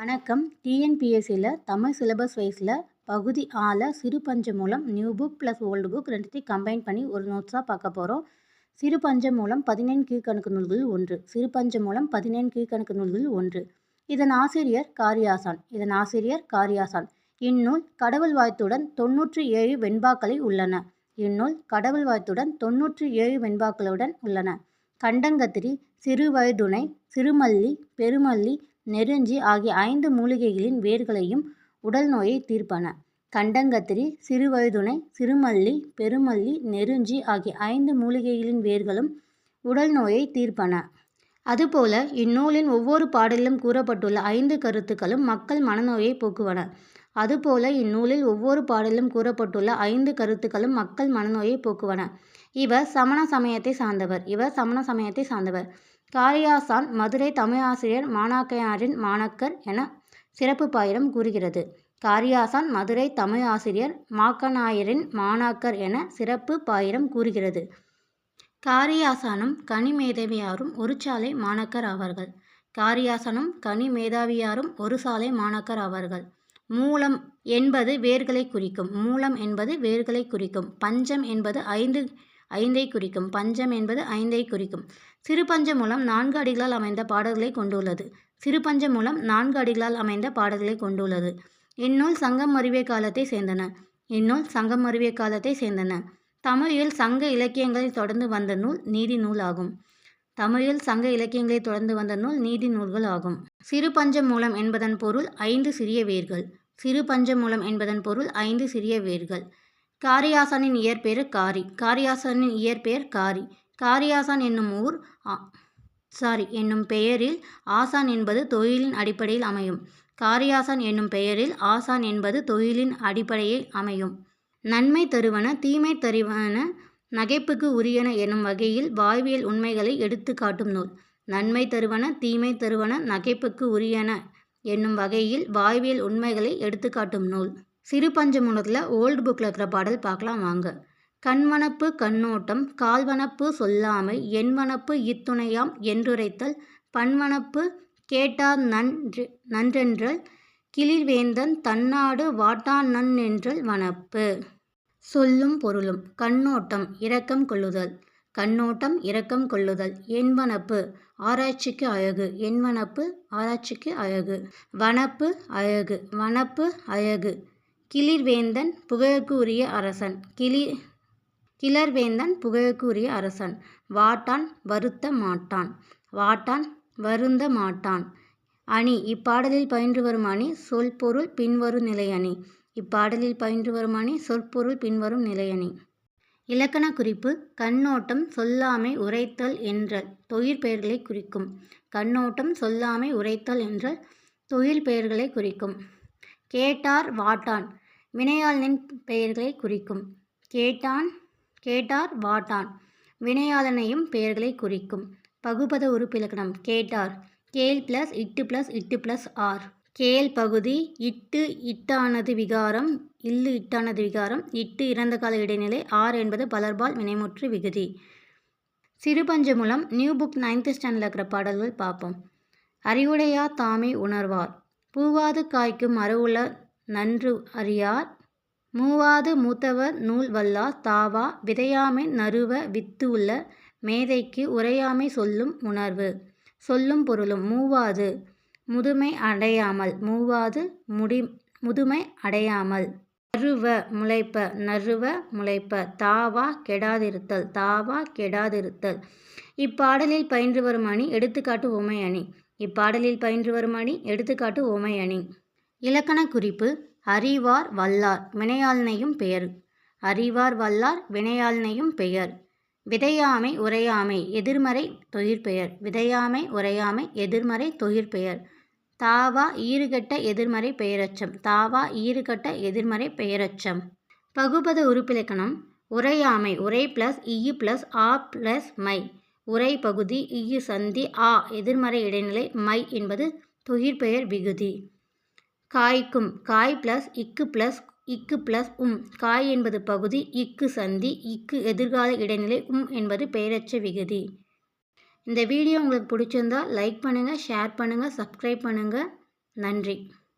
வணக்கம். டிஎன்பிஎஸ்சியில் தமிழ் சிலபஸ் வைஸில் பகுதி ஆல சிறு பஞ்சமூலம் new book plus old book ரெண்டுத்தையும் கம்பைன் பண்ணி ஒரு நோட்ஸாக பார்க்க போகிறோம். சிறு பஞ்சமூலம் 17 கீழ்க்கணக்கு நூல்களில் ஒன்று. சிறு பஞ்சமூலம் 17 கீழ்க்கணக்கு நூல்களில் ஒன்று. இதன் ஆசிரியர் காரியாசான். இந்நூல் கடவுள் வாழ்த்துடன் 97 வெண்பாக்களை உள்ளன. கண்டங்கத்திரி, சிறுவயதுணை, சிறுமல்லி, பெருமல்லி, நெருஞ்சி ஆகிய 5 மூலிகைகளின் வேர்களையும் உடல் நோயை தீர்ப்பன. கண்டங்கத்திரி, சிறுவயதுணை, சிறுமல்லி, பெருமல்லி, நெருஞ்சி ஆகிய 5 மூலிகைகளின் வேர்களும் உடல் நோயை தீர்ப்பன. அதுபோல இந்நூலின் ஒவ்வொரு பாடலிலும் கூறப்பட்டுள்ள 5 கருத்துக்களும் மக்கள் மனநோயை போக்குவன. இவர் சமண சமயத்தை சார்ந்தவர். காரியாசான் மதுரை தமிழாசிரியர் மாணாக்கையாரின் மாணாக்கர் என சிறப்பு பாயிரம் கூறுகிறது. காரியாசானும் கனி மேதாவியாரும் ஒரு சாலை மாணாக்கர் ஆவார்கள். மூலம் என்பது வேர்களை குறிக்கும். பஞ்சம் என்பது ஐந்தை குறிக்கும். சிறு பஞ்சமூலம் 4 அடிகளால் அமைந்த பாடல்களை கொண்டுள்ளது. இந்நூல் சங்கம் மருவிய காலத்தை சேர்ந்தன. தமிழில் சங்க இலக்கியங்களை தொடர்ந்து வந்த நூல் நீதி நூல்கள் ஆகும். சிறு பஞ்சமூலம் என்பதன் பொருள் 5 சிறிய வேர்கள். காரியாசானின் இயற்பெயர் காரி. காரியாசான் என்னும் பெயரில் ஆசான் என்பது தொழிலின் அடிப்படையில் அமையும். நன்மை தருவன தீமை தருவன நகைப்புக்கு உரியன என்னும் வகையில் வாழ்வியல் உண்மைகளை எடுத்து காட்டும் நூல். சிறு பஞ்சமூலத்தில் ஓல்டு புக்கில் இருக்கிற பாடல் பார்க்கலாம் வாங்க. கண்வனப்பு கண்ணோட்டம், கால்வனப்பு சொல்லாமை, எண்வனப்பு இத்துணையாம் என்றுரைத்தல், பண்வனப்பு கேட்டார் நன்றென்றல், கிளிர்வேந்தன் தன்னாடு வாட்டாநன் என்றல் வனப்பு. சொல்லும் பொருளும். கண்ணோட்டம் இரக்கம் கொள்ளுதல். எண்வனப்பு ஆராய்ச்சிக்கு அழகு. வனப்பு அழகு. கிளிர்வேந்தன் புகழுக்கு உரிய அரசன். வாட்டான் வருந்த மாட்டான். அணி. இப்பாடலில் பயின்று வரும் அணி சொற்பொருள் பின்வரும் நிலையணி. இலக்கண குறிப்பு. கண்ணோட்டம் சொல்லாமை உரைத்தல் என்றல் தொழிற்பெயர்களை குறிக்கும். கேட்டார் வாட்டான் வினையாளனின் பெயர்களை குறிக்கும். கேட்டார் வாட்டான் வினையாளனையும் பெயர்களை குறிக்கும். பகுபத உறுப்பிலக்கணம். கேட்டார் கேள் + இட்டு + ஆர். கேள் பகுதி. இட்டானது விகாரம். இட்டு இறந்த கால இடைநிலை. ஆர் என்பது பலர்பால் வினைமுற்று விகுதி. சிறு பஞ்சமூலம் நியூ புக் 9th ஸ்டாண்டர்டில் இருக்கிற பாடல்கள் பார்ப்போம். அறிவுடையார் தாமே உணர்வார். பூவாது காய்க்கும் மரவுள நன்று அறியார். மூவாது மூத்தவர் நூல் வல்லார் தாவா விதையாமை நறுவ வித்து உள்ள மேதைக்கு உரையாமை சொல்லும் உணர்வு. சொல்லும் பொருளும். மூவாது முதுமை அடையாமல். நறுவ முளைப்ப. தாவா கெடாதிருத்தல். இப்பாடலில் பயின்று வரும் அணி எடுத்துக்காட்டு உவமை அணி. இலக்கண குறிப்பு. அறிவார் வல்லார் வினையாளனையும் பெயர். விதையாமை உரையாமை எதிர்மறை தொழிற்பெயர். தாவா ஈறுகெட்ட எதிர்மறை பெயரெச்சம். பகுபத உறுப்பிலக்கணம். உரையாமை உரை + இ + ஆ + மை. உரை பகுதி. இ சந்தி. ஆ எதிர்மறை இடைநிலை. மை என்பது தொழிற்பெயர் விகுதி. காய்க்கும். காய் + இக்கு + காய் என்பது பகுதி. இக்கு சந்தி. இக்கு எதிர்கால இடைநிலை. என்பது பெயரெச்ச விகுதி. இந்த வீடியோ உங்களுக்கு பிடிச்சிருந்தா லைக் பண்ணுங்கள், ஷேர் பண்ணுங்கள், சப்ஸ்கிரைப் பண்ணுங்கள். நன்றி.